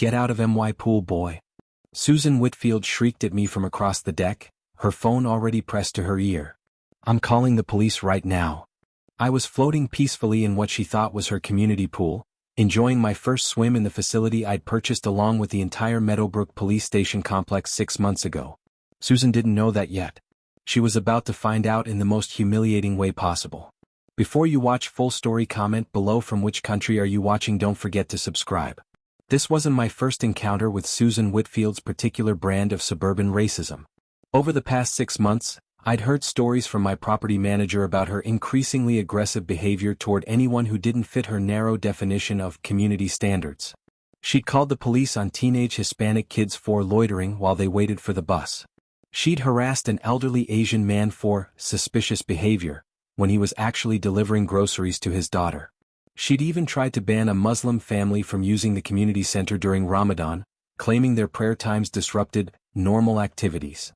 Get out of my pool, boy. Susan Whitfield shrieked at me from across the deck, her phone already pressed to her ear. I'm calling the police right now. I was floating peacefully in what she thought was her community pool, enjoying my first swim in the facility I'd purchased along with the entire Meadowbrook police station complex 6 months ago. Susan didn't know that yet. She was about to find out in the most humiliating way possible. Before you watch full story, comment below from which country are you watching. Don't forget to subscribe. This wasn't my first encounter with Susan Whitfield's particular brand of suburban racism. Over the past 6 months, I'd heard stories from my property manager about her increasingly aggressive behavior toward anyone who didn't fit her narrow definition of community standards. She'd called the police on teenage Hispanic kids for loitering while they waited for the bus. She'd harassed an elderly Asian man for suspicious behavior when he was actually delivering groceries to his daughter. She'd even tried to ban a Muslim family from using the community center during Ramadan, claiming their prayer times disrupted normal activities.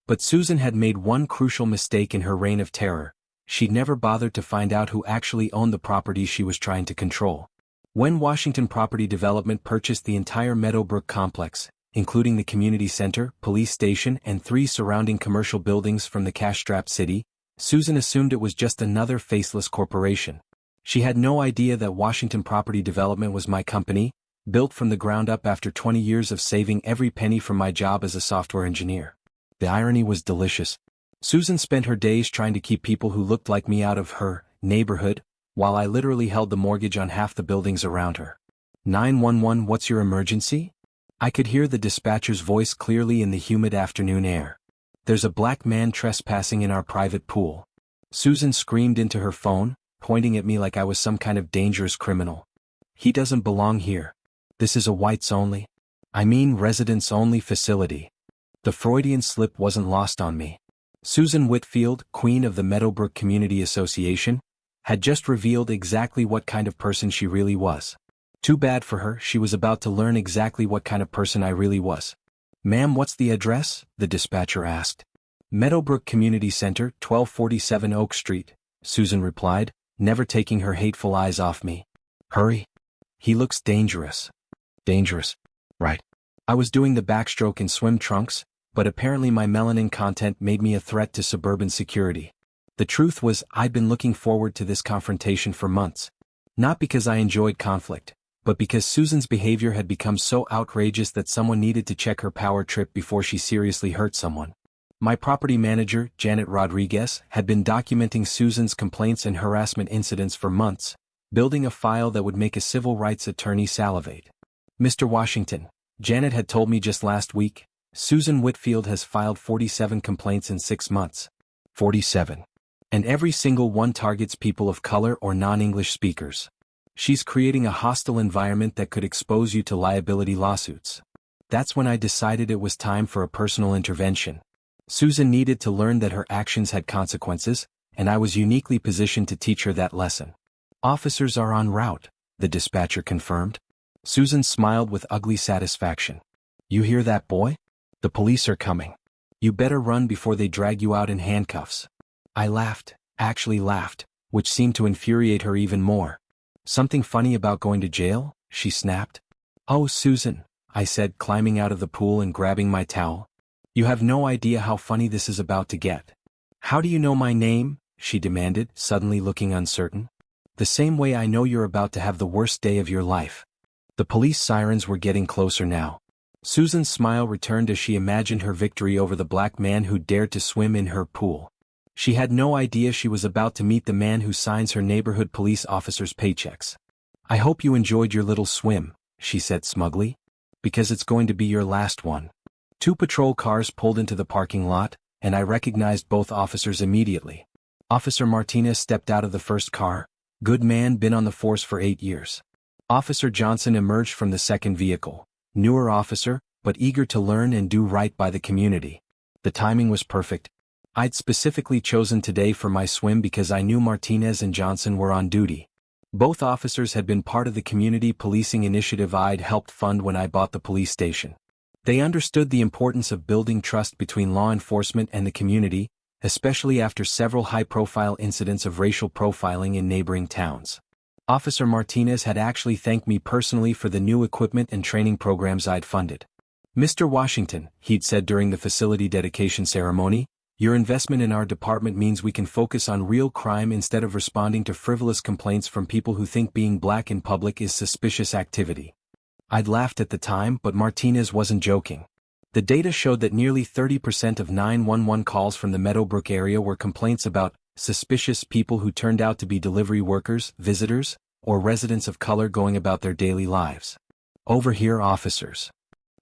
But Susan had made one crucial mistake in her reign of terror. She'd never bothered to find out who actually owned the property she was trying to control. When Washington Property Development purchased the entire Meadowbrook complex, including the community center, police station, and 3 surrounding commercial buildings from the cash-strapped city, Susan assumed it was just another faceless corporation. She had no idea that Washington Property Development was my company, built from the ground up after 20 years of saving every penny from my job as a software engineer. The irony was delicious. Susan spent her days trying to keep people who looked like me out of her neighborhood, while I literally held the mortgage on half the buildings around her. 911, what's your emergency? I could hear the dispatcher's voice clearly in the humid afternoon air. There's a black man trespassing in our private pool. Susan screamed into her phone, pointing at me like I was some kind of dangerous criminal. He doesn't belong here. This is a residents-only facility. The Freudian slip wasn't lost on me. Susan Whitfield, queen of the Meadowbrook Community Association, had just revealed exactly what kind of person she really was. Too bad for her, she was about to learn exactly what kind of person I really was. Ma'am, what's the address? The dispatcher asked. Meadowbrook Community Center, 1247 Oak Street, Susan replied, never taking her hateful eyes off me. Hurry. He looks dangerous. Dangerous. Right. I was doing the backstroke in swim trunks, but apparently my melanin content made me a threat to suburban security. The truth was, I'd been looking forward to this confrontation for months. Not because I enjoyed conflict, but because Susan's behavior had become so outrageous that someone needed to check her power trip before she seriously hurt someone. My property manager, Janet Rodriguez, had been documenting Susan's complaints and harassment incidents for months, building a file that would make a civil rights attorney salivate. Mr. Washington, Janet had told me just last week, Susan Whitfield has filed 47 complaints in 6 months. 47. And every single one targets people of color or non-English speakers. She's creating a hostile environment that could expose you to liability lawsuits. That's when I decided it was time for a personal intervention. Susan needed to learn that her actions had consequences, and I was uniquely positioned to teach her that lesson. Officers are en route, the dispatcher confirmed. Susan smiled with ugly satisfaction. You hear that, boy? The police are coming. You better run before they drag you out in handcuffs. I laughed, actually laughed, which seemed to infuriate her even more. Something funny about going to jail? She snapped. Oh, Susan, I said, climbing out of the pool and grabbing my towel. You have no idea how funny this is about to get. How do you know my name? She demanded, suddenly looking uncertain. The same way I know you're about to have the worst day of your life. The police sirens were getting closer now. Susan's smile returned as she imagined her victory over the black man who dared to swim in her pool. She had no idea she was about to meet the man who signs her neighborhood police officers' paychecks. I hope you enjoyed your little swim, she said smugly. Because it's going to be your last one. 2 patrol cars pulled into the parking lot, and I recognized both officers immediately. Officer Martinez stepped out of the first car. Good man, been on the force for 8 years. Officer Johnson emerged from the second vehicle. Newer officer, but eager to learn and do right by the community. The timing was perfect. I'd specifically chosen today for my swim because I knew Martinez and Johnson were on duty. Both officers had been part of the community policing initiative I'd helped fund when I bought the police station. They understood the importance of building trust between law enforcement and the community, especially after several high-profile incidents of racial profiling in neighboring towns. Officer Martinez had actually thanked me personally for the new equipment and training programs I'd funded. "Mr. Washington," he'd said during the facility dedication ceremony, "your investment in our department means we can focus on real crime instead of responding to frivolous complaints from people who think being black in public is suspicious activity." I'd laughed at the time, but Martinez wasn't joking. The data showed that nearly 30% of 911 calls from the Meadowbrook area were complaints about suspicious people who turned out to be delivery workers, visitors, or residents of color going about their daily lives. "Over here, officers,"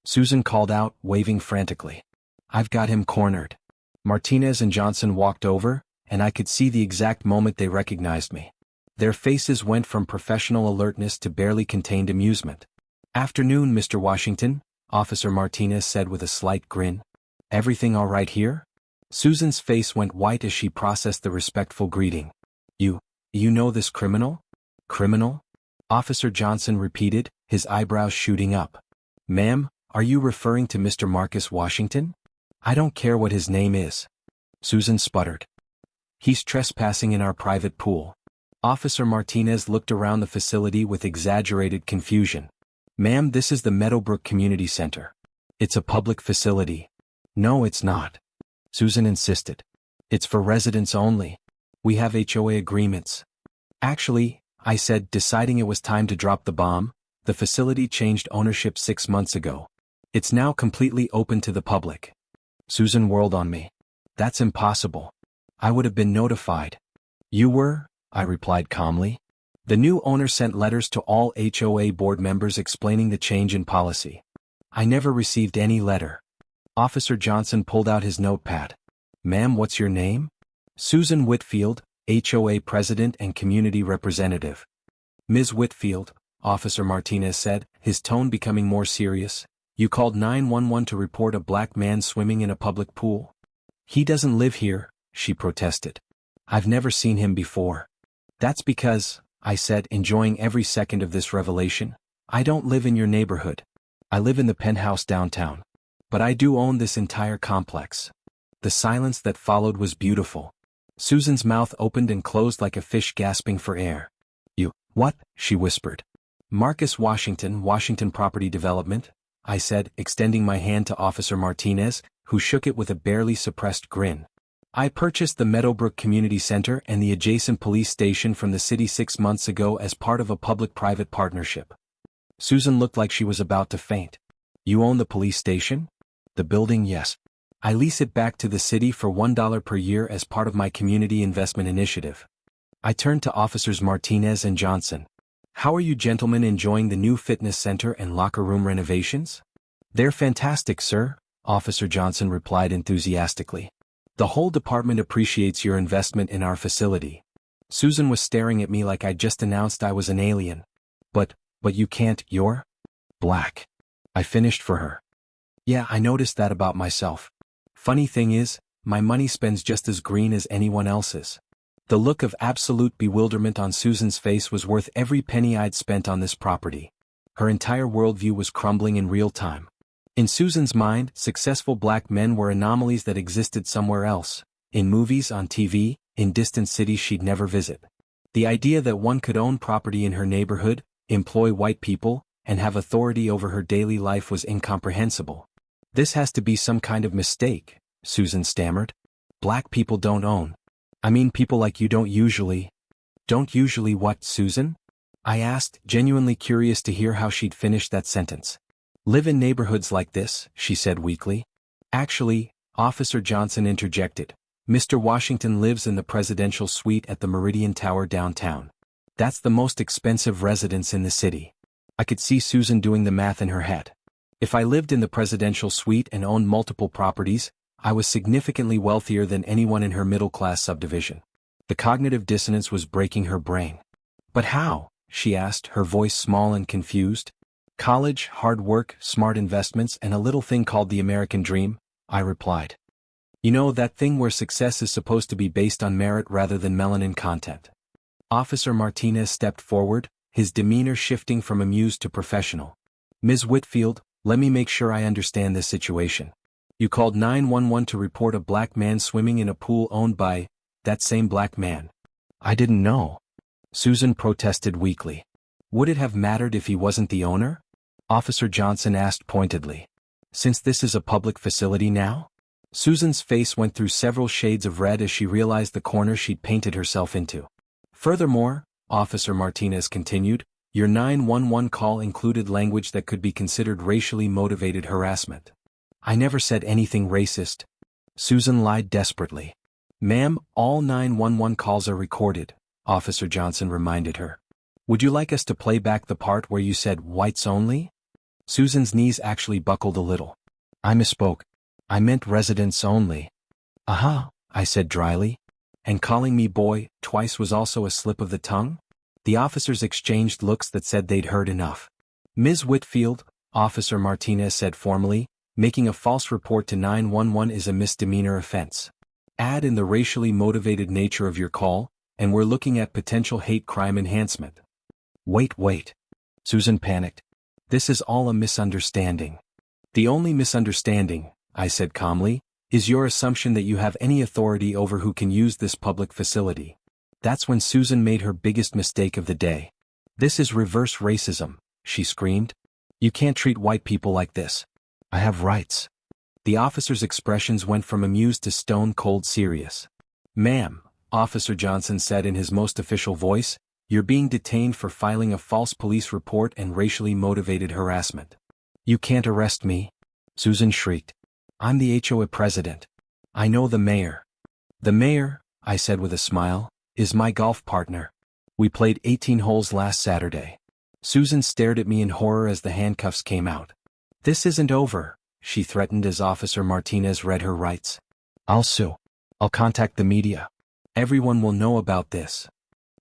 Susan called out, waving frantically. "I've got him cornered." Martinez and Johnson walked over, and I could see the exact moment they recognized me. Their faces went from professional alertness to barely contained amusement. "Afternoon, Mr. Washington," Officer Martinez said with a slight grin. "Everything all right here?" Susan's face went white as she processed the respectful greeting. You know this criminal?" "Criminal?" Officer Johnson repeated, his eyebrows shooting up. "Ma'am, are you referring to Mr. Marcus Washington?" "I don't care what his name is," Susan sputtered. "He's trespassing in our private pool." Officer Martinez looked around the facility with exaggerated confusion. "Ma'am, this is the Meadowbrook Community Center. It's a public facility." "No, it's not," Susan insisted. "It's for residents only. We have HOA agreements." "Actually," I said, deciding it was time to drop the bomb, "the facility changed ownership 6 months ago. It's now completely open to the public." Susan whirled on me. "That's impossible. I would have been notified." "You were?" I replied calmly. "The new owner sent letters to all HOA board members explaining the change in policy." "I never received any letter." Officer Johnson pulled out his notepad. "Ma'am, what's your name?" "Susan Whitfield, HOA President and Community Representative." "Ms. Whitfield," Officer Martinez said, his tone becoming more serious, "you called 911 to report a black man swimming in a public pool." "He doesn't live here," she protested. "I've never seen him before." "That's because," I said, enjoying every second of this revelation, "I don't live in your neighborhood. I live in the penthouse downtown. But I do own this entire complex." The silence that followed was beautiful. Susan's mouth opened and closed like a fish gasping for air. "You, what?" she whispered. "Marcus Washington, Washington Property Development," I said, extending my hand to Officer Martinez, who shook it with a barely suppressed grin. "I purchased the Meadowbrook Community Center and the adjacent police station from the city 6 months ago as part of a public-private partnership." Susan looked like she was about to faint. "You own the police station?" "The building, yes. I lease it back to the city for $1 per year as part of my community investment initiative." I turned to Officers Martinez and Johnson. "How are you gentlemen enjoying the new fitness center and locker room renovations?" "They're fantastic, sir," Officer Johnson replied enthusiastically. "The whole department appreciates your investment in our facility." Susan was staring at me like I'd just announced I was an alien. But you can't, you're black," I finished for her. "Yeah, I noticed that about myself. Funny thing is, my money spends just as green as anyone else's." The look of absolute bewilderment on Susan's face was worth every penny I'd spent on this property. Her entire worldview was crumbling in real time. In Susan's mind, successful black men were anomalies that existed somewhere else, in movies, on TV, in distant cities she'd never visit. The idea that one could own property in her neighborhood, employ white people, and have authority over her daily life was incomprehensible. "This has to be some kind of mistake," Susan stammered. "Black people don't own. I mean, people like you don't usually." "Don't usually what, Susan?" I asked, genuinely curious to hear how she'd finish that sentence. "Live in neighborhoods like this," she said weakly. "Actually," Officer Johnson interjected, "Mr. Washington lives in the presidential suite at the Meridian Tower downtown. That's the most expensive residence in the city." I could see Susan doing the math in her head. If I lived in the presidential suite and owned multiple properties, I was significantly wealthier than anyone in her middle-class subdivision. The cognitive dissonance was breaking her brain. "But how?" she asked, her voice small and confused. "College, hard work, smart investments, and a little thing called the American dream," I replied. "You know, that thing where success is supposed to be based on merit rather than melanin content." Officer Martinez stepped forward, his demeanor shifting from amused to professional. "Ms. Whitfield, let me make sure I understand this situation. You called 911 to report a black man swimming in a pool owned by that same black man." "I didn't know." Susan protested weakly. Would it have mattered if he wasn't the owner? Officer Johnson asked pointedly. Since this is a public facility now? Susan's face went through several shades of red as she realized the corner she'd painted herself into. Furthermore, Officer Martinez continued, your 911 call included language that could be considered racially motivated harassment. I never said anything racist. Susan lied desperately. Ma'am, all 911 calls are recorded, Officer Johnson reminded her. Would you like us to play back the part where you said whites only? Susan's knees actually buckled a little. I misspoke. I meant residents only. Aha, I said dryly. And calling me boy twice was also a slip of the tongue? The officers exchanged looks that said they'd heard enough. Ms. Whitfield, Officer Martinez said formally, making a false report to 911 is a misdemeanor offense. Add in the racially motivated nature of your call, and we're looking at potential hate crime enhancement. Wait. Susan panicked. This is all a misunderstanding. The only misunderstanding, I said calmly, is your assumption that you have any authority over who can use this public facility. That's when Susan made her biggest mistake of the day. This is reverse racism, she screamed. You can't treat white people like this. I have rights. The officer's expressions went from amused to stone-cold serious. Ma'am, Officer Johnson said in his most official voice, you're being detained for filing a false police report and racially motivated harassment. You can't arrest me, Susan shrieked. I'm the HOA president. I know the mayor. The mayor, I said with a smile, is my golf partner. We played 18 holes last Saturday. Susan stared at me in horror as the handcuffs came out. This isn't over, she threatened as Officer Martinez read her rights. I'll sue. I'll contact the media. Everyone will know about this.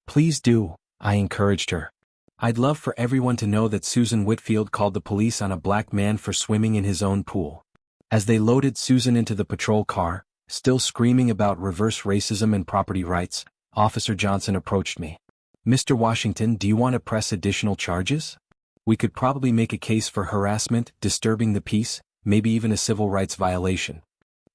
Please do, I encouraged her. I'd love for everyone to know that Susan Whitfield called the police on a black man for swimming in his own pool. As they loaded Susan into the patrol car, still screaming about reverse racism and property rights, Officer Johnson approached me. Mr. Washington, do you want to press additional charges? We could probably make a case for harassment, disturbing the peace, maybe even a civil rights violation.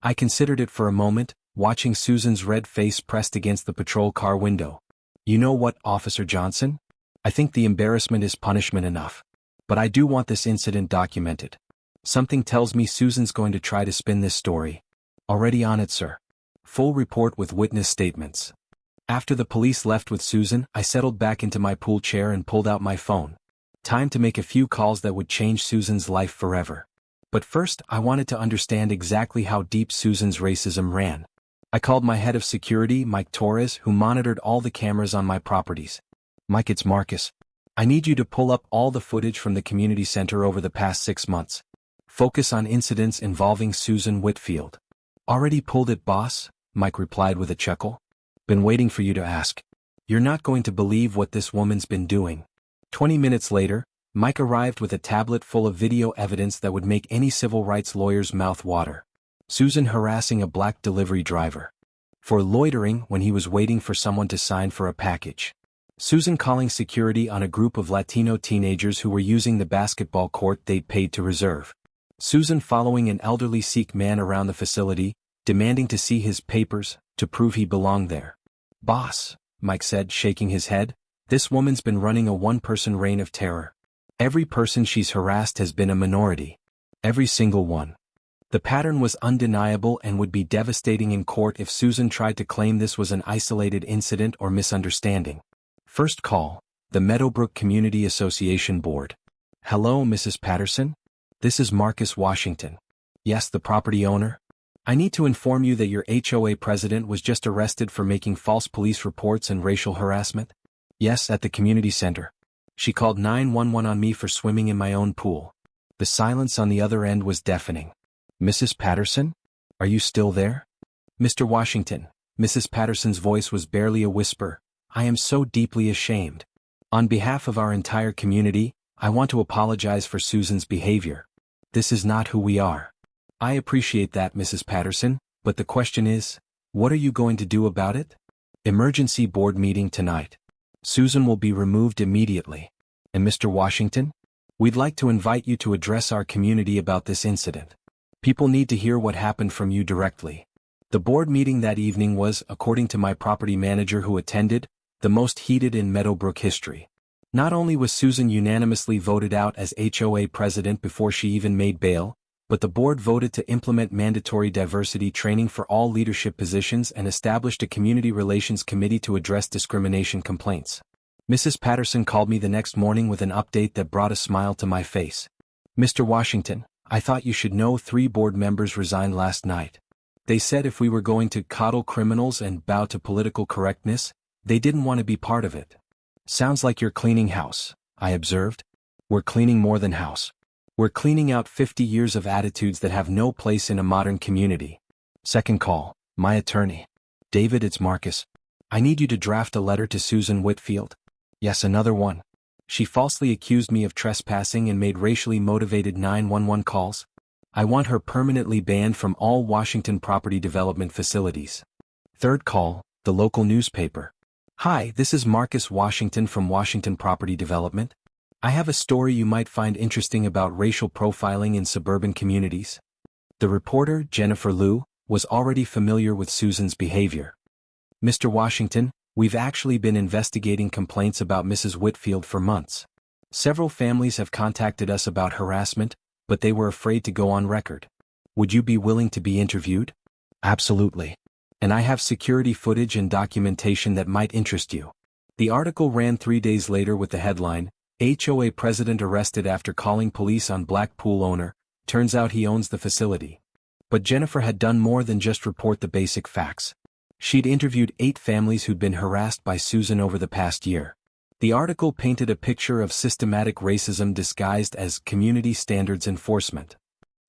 I considered it for a moment, watching Susan's red face pressed against the patrol car window. You know what, Officer Johnson? I think the embarrassment is punishment enough. But I do want this incident documented. Something tells me Susan's going to try to spin this story. Already on it, sir. Full report with witness statements. After the police left with Susan, I settled back into my pool chair and pulled out my phone. Time to make a few calls that would change Susan's life forever. But first, I wanted to understand exactly how deep Susan's racism ran. I called my head of security, Mike Torres, who monitored all the cameras on my properties. Mike, it's Marcus. I need you to pull up all the footage from the community center over the past 6 months. Focus on incidents involving Susan Whitfield. Already pulled it, boss, Mike replied with a chuckle. Been waiting for you to ask. You're not going to believe what this woman's been doing. 20 minutes later, Mike arrived with a tablet full of video evidence that would make any civil rights lawyer's mouth water. Susan harassing a black delivery driver for loitering when he was waiting for someone to sign for a package. Susan calling security on a group of Latino teenagers who were using the basketball court they'd paid to reserve. Susan following an elderly Sikh man around the facility, demanding to see his papers to prove he belonged there. Boss, Mike said, shaking his head, this woman's been running a one-person reign of terror. Every person she's harassed has been a minority. Every single one. The pattern was undeniable and would be devastating in court if Susan tried to claim this was an isolated incident or misunderstanding. First call, the Meadowbrook Community Association Board. Hello, Mrs. Patterson? This is Marcus Washington. Yes, the property owner? I need to inform you that your HOA president was just arrested for making false police reports and racial harassment. Yes, at the community center. She called 911 on me for swimming in my own pool. The silence on the other end was deafening. Mrs. Patterson? Are you still there? Mr. Washington, Mrs. Patterson's voice was barely a whisper. I am so deeply ashamed. On behalf of our entire community, I want to apologize for Susan's behavior. This is not who we are. I appreciate that, Mrs. Patterson, but the question is, what are you going to do about it? Emergency board meeting tonight. Susan will be removed immediately. And Mr. Washington? We'd like to invite you to address our community about this incident. People need to hear what happened from you directly. The board meeting that evening was, according to my property manager who attended, the most heated in Meadowbrook history. Not only was Susan unanimously voted out as HOA president before she even made bail, but the board voted to implement mandatory diversity training for all leadership positions and established a community relations committee to address discrimination complaints. Mrs. Patterson called me the next morning with an update that brought a smile to my face. "Mr. Washington, I thought you should know 3 board members resigned last night. They said if we were going to coddle criminals and bow to political correctness, they didn't want to be part of it." "Sounds like you're cleaning house," I observed. "We're cleaning more than house. We're cleaning out 50 years of attitudes that have no place in a modern community." Second call, my attorney. "David, it's Marcus. I need you to draft a letter to Susan Whitfield." "Yes, another one. She falsely accused me of trespassing and made racially motivated 911 calls. I want her permanently banned from all Washington property development facilities." Third call, the local newspaper. "Hi, this is Marcus Washington from Washington Property Development. I have a story you might find interesting about racial profiling in suburban communities." The reporter, Jennifer Liu, was already familiar with Susan's behavior. "Mr. Washington, we've actually been investigating complaints about Mrs. Whitfield for months. Several families have contacted us about harassment, but they were afraid to go on record. Would you be willing to be interviewed?" "Absolutely. And I have security footage and documentation that might interest you." The article ran 3 days later with the headline, "HOA President Arrested After Calling Police on Black Pool Owner, Turns Out He Owns the Facility." But Jennifer had done more than just report the basic facts. She'd interviewed 8 families who'd been harassed by Susan over the past year. The article painted a picture of systematic racism disguised as community standards enforcement.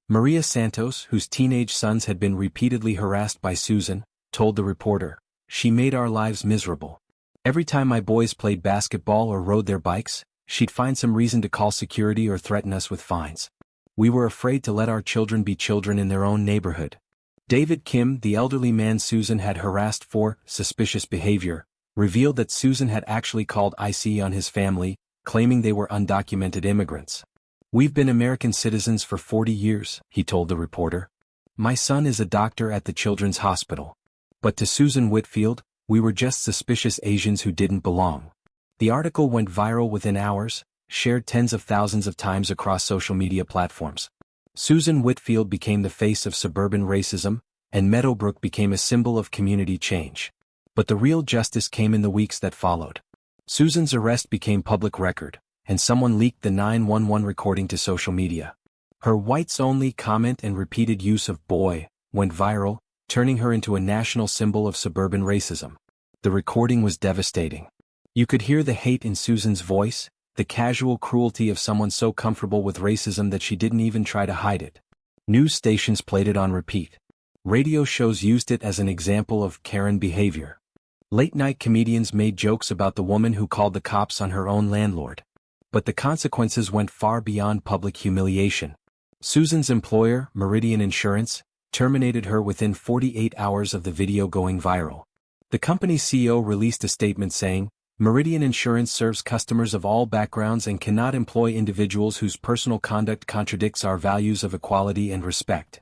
Maria Santos, whose teenage sons had been repeatedly harassed by Susan, told the reporter, "She made our lives miserable. Every time my boys played basketball or rode their bikes, she'd find some reason to call security or threaten us with fines. We were afraid to let our children be children in their own neighborhood." David Kim, the elderly man Susan had harassed for suspicious behavior, revealed that Susan had actually called IC on his family, claiming they were undocumented immigrants. "We've been American citizens for 40 years, he told the reporter. "My son is a doctor at the Children's Hospital. But to Susan Whitfield, we were just suspicious Asians who didn't belong." The article went viral within hours, shared tens of thousands of times across social media platforms. Susan Whitfield became the face of suburban racism, and Meadowbrook became a symbol of community change. But the real justice came in the weeks that followed. Susan's arrest became public record, and someone leaked the 911 recording to social media. Her whites-only comment and repeated use of "boy" went viral, turning her into a national symbol of suburban racism. The recording was devastating. You could hear the hate in Susan's voice, the casual cruelty of someone so comfortable with racism that she didn't even try to hide it. News stations played it on repeat. Radio shows used it as an example of Karen behavior. Late-night comedians made jokes about the woman who called the cops on her own landlord. But the consequences went far beyond public humiliation. Susan's employer, Meridian Insurance, terminated her within 48 hours of the video going viral. The company's CEO released a statement saying, "Meridian Insurance serves customers of all backgrounds and cannot employ individuals whose personal conduct contradicts our values of equality and respect."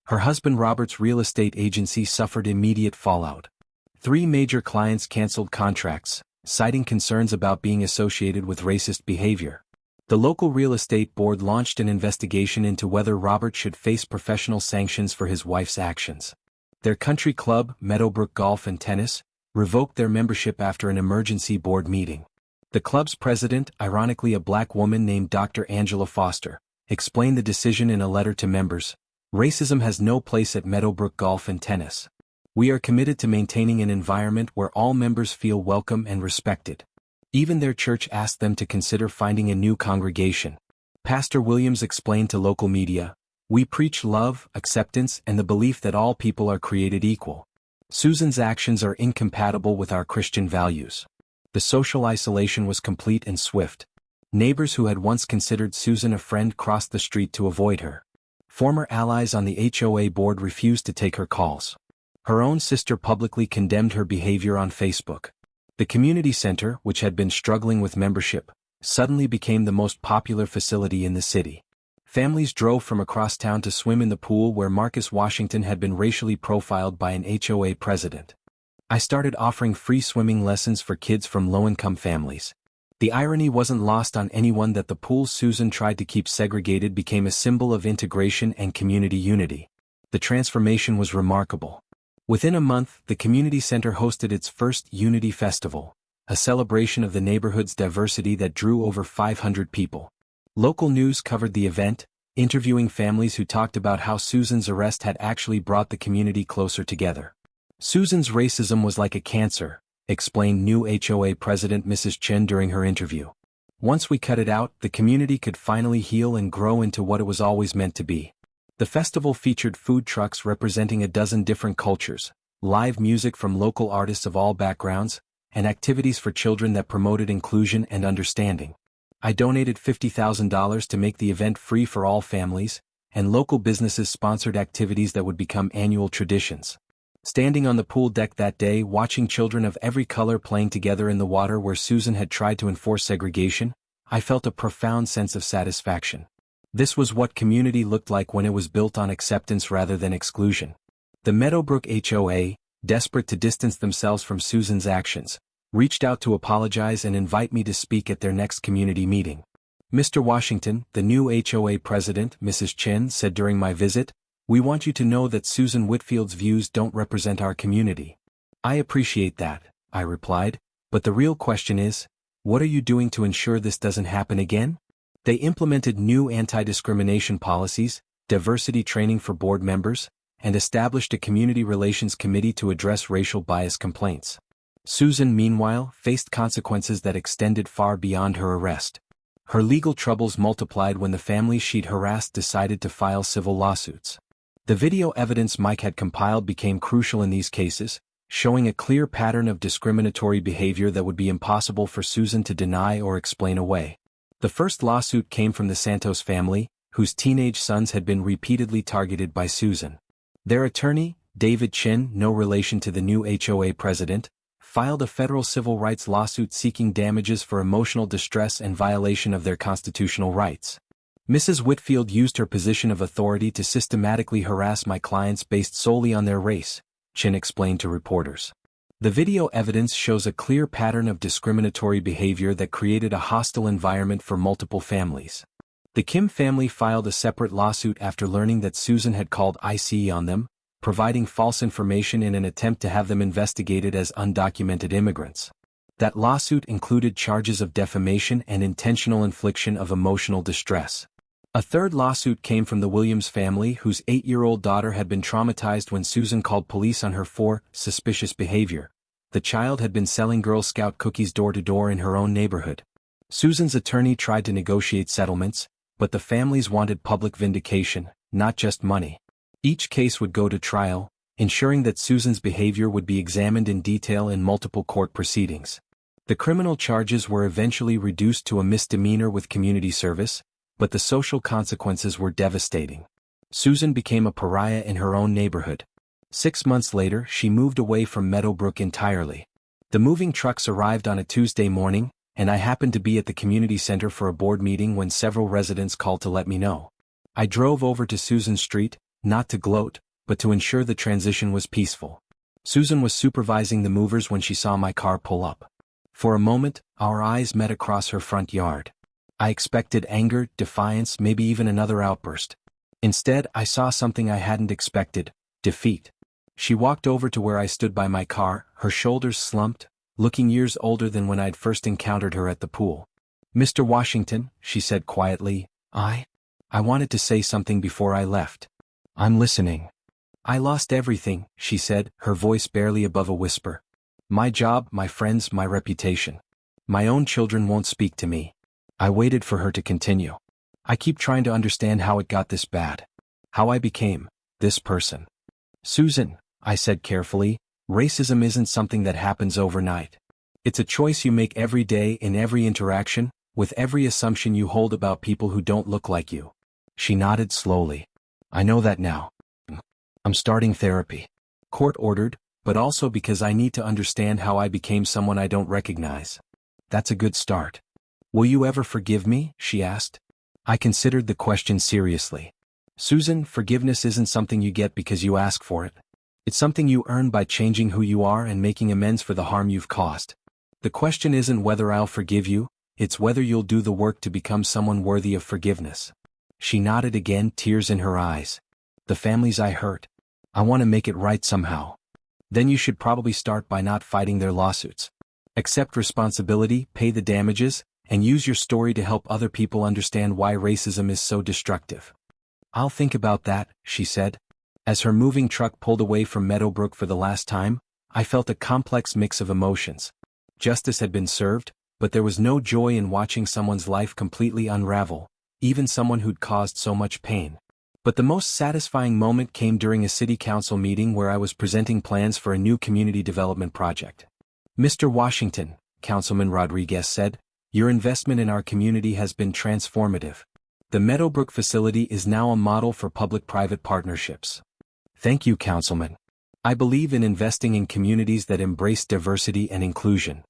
Her husband Robert's real estate agency suffered immediate fallout. 3 major clients canceled contracts, citing concerns about being associated with racist behavior. The local real estate board launched an investigation into whether Robert should face professional sanctions for his wife's actions. Their country club, Meadowbrook Golf and Tennis, revoked their membership after an emergency board meeting. The club's president, ironically a black woman named Dr. Angela Foster, explained the decision in a letter to members. "Racism has no place at Meadowbrook Golf and Tennis. We are committed to maintaining an environment where all members feel welcome and respected." Even their church asked them to consider finding a new congregation. Pastor Williams explained to local media, "We preach love, acceptance, and the belief that all people are created equal. Susan's actions are incompatible with our Christian values." The social isolation was complete and swift. Neighbors who had once considered Susan a friend crossed the street to avoid her. Former allies on the HOA board refused to take her calls. Her own sister publicly condemned her behavior on Facebook. The community center, which had been struggling with membership, suddenly became the most popular facility in the city. Families drove from across town to swim in the pool where Marcus Washington had been racially profiled by an HOA president. I started offering free swimming lessons for kids from low-income families. The irony wasn't lost on anyone that the pools Susan tried to keep segregated became a symbol of integration and community unity. The transformation was remarkable. Within a month, the community center hosted its first Unity Festival, a celebration of the neighborhood's diversity that drew over 500 people. Local news covered the event, interviewing families who talked about how Susan's arrest had actually brought the community closer together. Susan's racism was like a cancer, explained new HOA President Mrs. Chen during her interview. Once we cut it out, the community could finally heal and grow into what it was always meant to be. The festival featured food trucks representing a dozen different cultures, live music from local artists of all backgrounds, and activities for children that promoted inclusion and understanding. I donated $50,000 to make the event free for all families, and local businesses sponsored activities that would become annual traditions. Standing on the pool deck that day, watching children of every color playing together in the water where Susan had tried to enforce segregation, I felt a profound sense of satisfaction. This was what community looked like when it was built on acceptance rather than exclusion. The Meadowbrook HOA, desperate to distance themselves from Susan's actions, reached out to apologize and invite me to speak at their next community meeting. Mr. Washington, the new HOA president, Mrs. Chen, said during my visit, "We want you to know that Susan Whitfield's views don't represent our community." "I appreciate that," I replied, "but the real question is, what are you doing to ensure this doesn't happen again?" They implemented new anti-discrimination policies, diversity training for board members, and established a community relations committee to address racial bias complaints. Susan, meanwhile, faced consequences that extended far beyond her arrest. Her legal troubles multiplied when the families she'd harassed decided to file civil lawsuits. The video evidence Mike had compiled became crucial in these cases, showing a clear pattern of discriminatory behavior that would be impossible for Susan to deny or explain away. The first lawsuit came from the Santos family, whose teenage sons had been repeatedly targeted by Susan. Their attorney, David Chin, no relation to the new HOA president, filed a federal civil rights lawsuit seeking damages for emotional distress and violation of their constitutional rights. Mrs. Whitfield used her position of authority to systematically harass my clients based solely on their race, Chin explained to reporters. The video evidence shows a clear pattern of discriminatory behavior that created a hostile environment for multiple families. The Kim family filed a separate lawsuit after learning that Susan had called ICE on them, providing false information in an attempt to have them investigated as undocumented immigrants. That lawsuit included charges of defamation and intentional infliction of emotional distress. A third lawsuit came from the Williams family, whose 8-year-old daughter had been traumatized when Susan called police on her for suspicious behavior. The child had been selling Girl Scout cookies door to door in her own neighborhood. Susan's attorney tried to negotiate settlements, but the families wanted public vindication, not just money. Each case would go to trial, ensuring that Susan's behavior would be examined in detail in multiple court proceedings. The criminal charges were eventually reduced to a misdemeanor with community service, but the social consequences were devastating. Susan became a pariah in her own neighborhood. 6 months later, she moved away from Meadowbrook entirely. The moving trucks arrived on a Tuesday morning, and I happened to be at the community center for a board meeting when several residents called to let me know. I drove over to Susan Street, not to gloat, but to ensure the transition was peaceful. Susan was supervising the movers when she saw my car pull up. For a moment, our eyes met across her front yard. I expected anger, defiance, maybe even another outburst. Instead, I saw something I hadn't expected: defeat. She walked over to where I stood by my car, her shoulders slumped, looking years older than when I'd first encountered her at the pool. "Mr. Washington," she said quietly, I wanted to say something before I left." "I'm listening." "I lost everything," she said, her voice barely above a whisper. "My job, my friends, my reputation. My own children won't speak to me." I waited for her to continue. "I keep trying to understand how it got this bad. How I became this person." "Susan," I said carefully, "racism isn't something that happens overnight. It's a choice you make every day in every interaction, with every assumption you hold about people who don't look like you." She nodded slowly. "I know that now. I'm starting therapy." Court-ordered, but also because I need to understand how I became someone I don't recognize. "That's a good start." "Will you ever forgive me?" she asked. I considered the question seriously. "Susan, forgiveness isn't something you get because you ask for it. It's something you earn by changing who you are and making amends for the harm you've caused. The question isn't whether I'll forgive you, it's whether you'll do the work to become someone worthy of forgiveness. She nodded again, tears in her eyes. The families I hurt. I want to make it right somehow. Then you should probably start by not fighting their lawsuits. Accept responsibility, pay the damages, and use your story to help other people understand why racism is so destructive. I'll think about that, she said. As her moving truck pulled away from Meadowbrook for the last time, I felt a complex mix of emotions. Justice had been served, but there was no joy in watching someone's life completely unravel, even someone who'd caused so much pain. But the most satisfying moment came during a city council meeting where I was presenting plans for a new community development project. Mr. Washington, Councilman Rodriguez said, your investment in our community has been transformative. The Meadowbrook facility is now a model for public-private partnerships. Thank you, Councilman. I believe in investing in communities that embrace diversity and inclusion.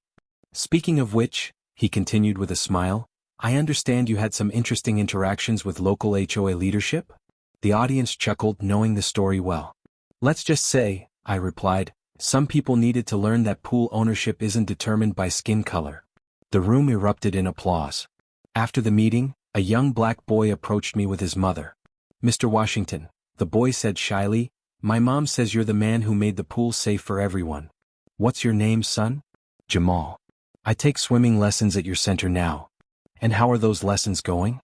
Speaking of which, he continued with a smile, I understand you had some interesting interactions with local HOA leadership? The audience chuckled, knowing the story well. Let's just say, I replied, some people needed to learn that pool ownership isn't determined by skin color. The room erupted in applause. After the meeting, a young black boy approached me with his mother. Mr. Washington, the boy said shyly, my mom says you're the man who made the pool safe for everyone. What's your name, son? Jamal. I take swimming lessons at your center now. And how are those lessons going?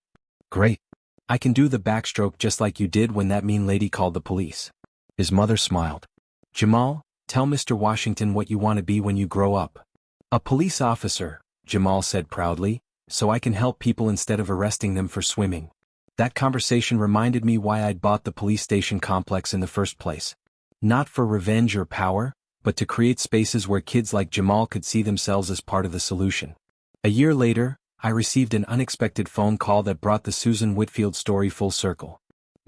Great. I can do the backstroke just like you did when that mean lady called the police. His mother smiled. Jamal, tell Mr. Washington what you want to be when you grow up. A police officer, Jamal said proudly, so I can help people instead of arresting them for swimming. That conversation reminded me why I'd bought the police station complex in the first place. Not for revenge or power, but to create spaces where kids like Jamal could see themselves as part of the solution. A year later, I received an unexpected phone call that brought the Susan Whitfield story full circle.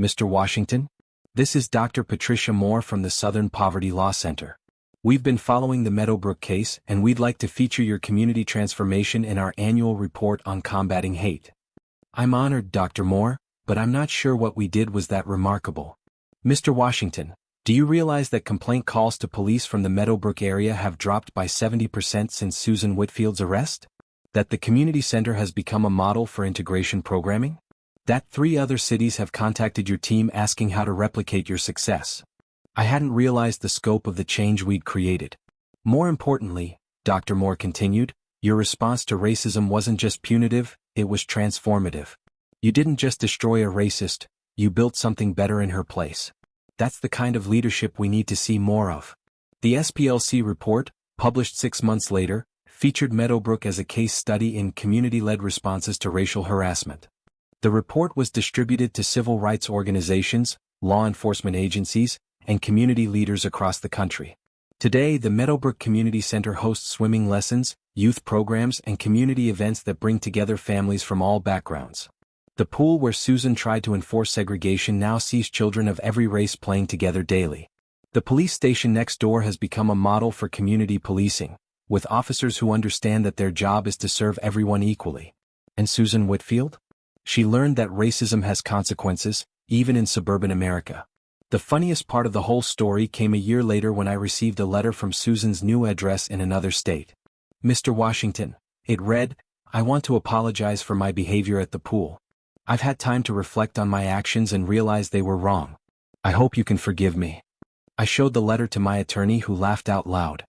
Mr. Washington? This is Dr. Patricia Moore from the Southern Poverty Law Center. We've been following the Meadowbrook case and we'd like to feature your community transformation in our annual report on combating hate. I'm honored, Dr. Moore, but I'm not sure what we did was that remarkable. Mr. Washington, do you realize that complaint calls to police from the Meadowbrook area have dropped by 70% since Susan Whitfield's arrest? That the community center has become a model for integration programming? That 3 other cities have contacted your team asking how to replicate your success? I hadn't realized the scope of the change we'd created. More importantly, Dr. Moore continued, your response to racism wasn't just punitive, it was transformative. You didn't just destroy a racist, you built something better in her place. That's the kind of leadership we need to see more of. The SPLC report, published 6 months later, featured Meadowbrook as a case study in community-led responses to racial harassment. The report was distributed to civil rights organizations, law enforcement agencies, and community leaders across the country. Today, the Meadowbrook Community Center hosts swimming lessons, youth programs, and community events that bring together families from all backgrounds. The pool where Susan tried to enforce segregation now sees children of every race playing together daily. The police station next door has become a model for community policing, with officers who understand that their job is to serve everyone equally. And Susan Whitfield? She learned that racism has consequences, even in suburban America. The funniest part of the whole story came a year later when I received a letter from Susan's new address in another state. Mr. Washington, it read, I want to apologize for my behavior at the pool. I've had time to reflect on my actions and realize they were wrong. I hope you can forgive me. I showed the letter to my attorney, who laughed out loud.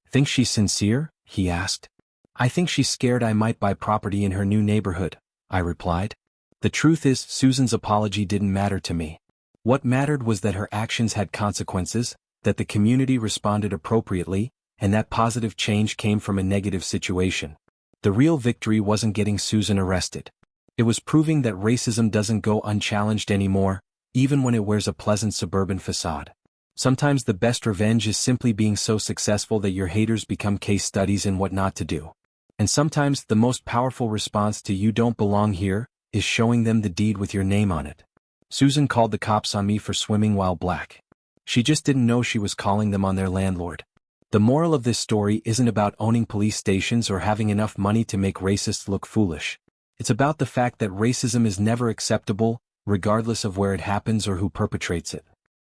Think she's sincere? He asked. I think she's scared I might buy property in her new neighborhood, I replied. The truth is, Susan's apology didn't matter to me. What mattered was that her actions had consequences, that the community responded appropriately, and that positive change came from a negative situation. The real victory wasn't getting Susan arrested. It was proving that racism doesn't go unchallenged anymore, even when it wears a pleasant suburban facade. Sometimes the best revenge is simply being so successful that your haters become case studies in what not to do. And sometimes the most powerful response to "you don't belong here" is showing them the deed with your name on it. Susan called the cops on me for swimming while black. She just didn't know she was calling them on their landlord. The moral of this story isn't about owning police stations or having enough money to make racists look foolish. It's about the fact that racism is never acceptable, regardless of where it happens or who perpetrates it.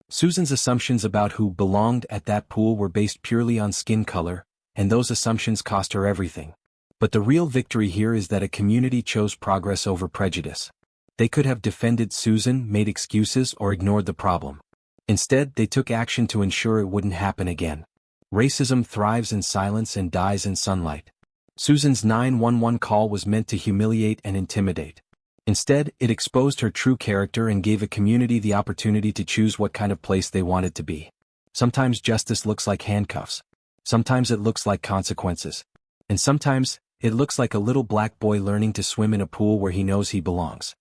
Susan's assumptions about who belonged at that pool were based purely on skin color, and those assumptions cost her everything. But the real victory here is that a community chose progress over prejudice. They could have defended Susan, made excuses, or ignored the problem. Instead, they took action to ensure it wouldn't happen again. Racism thrives in silence and dies in sunlight. Susan's 911 call was meant to humiliate and intimidate. Instead, it exposed her true character and gave a community the opportunity to choose what kind of place they wanted to be. Sometimes justice looks like handcuffs. Sometimes it looks like consequences. And sometimes, it looks like a little black boy learning to swim in a pool where he knows he belongs.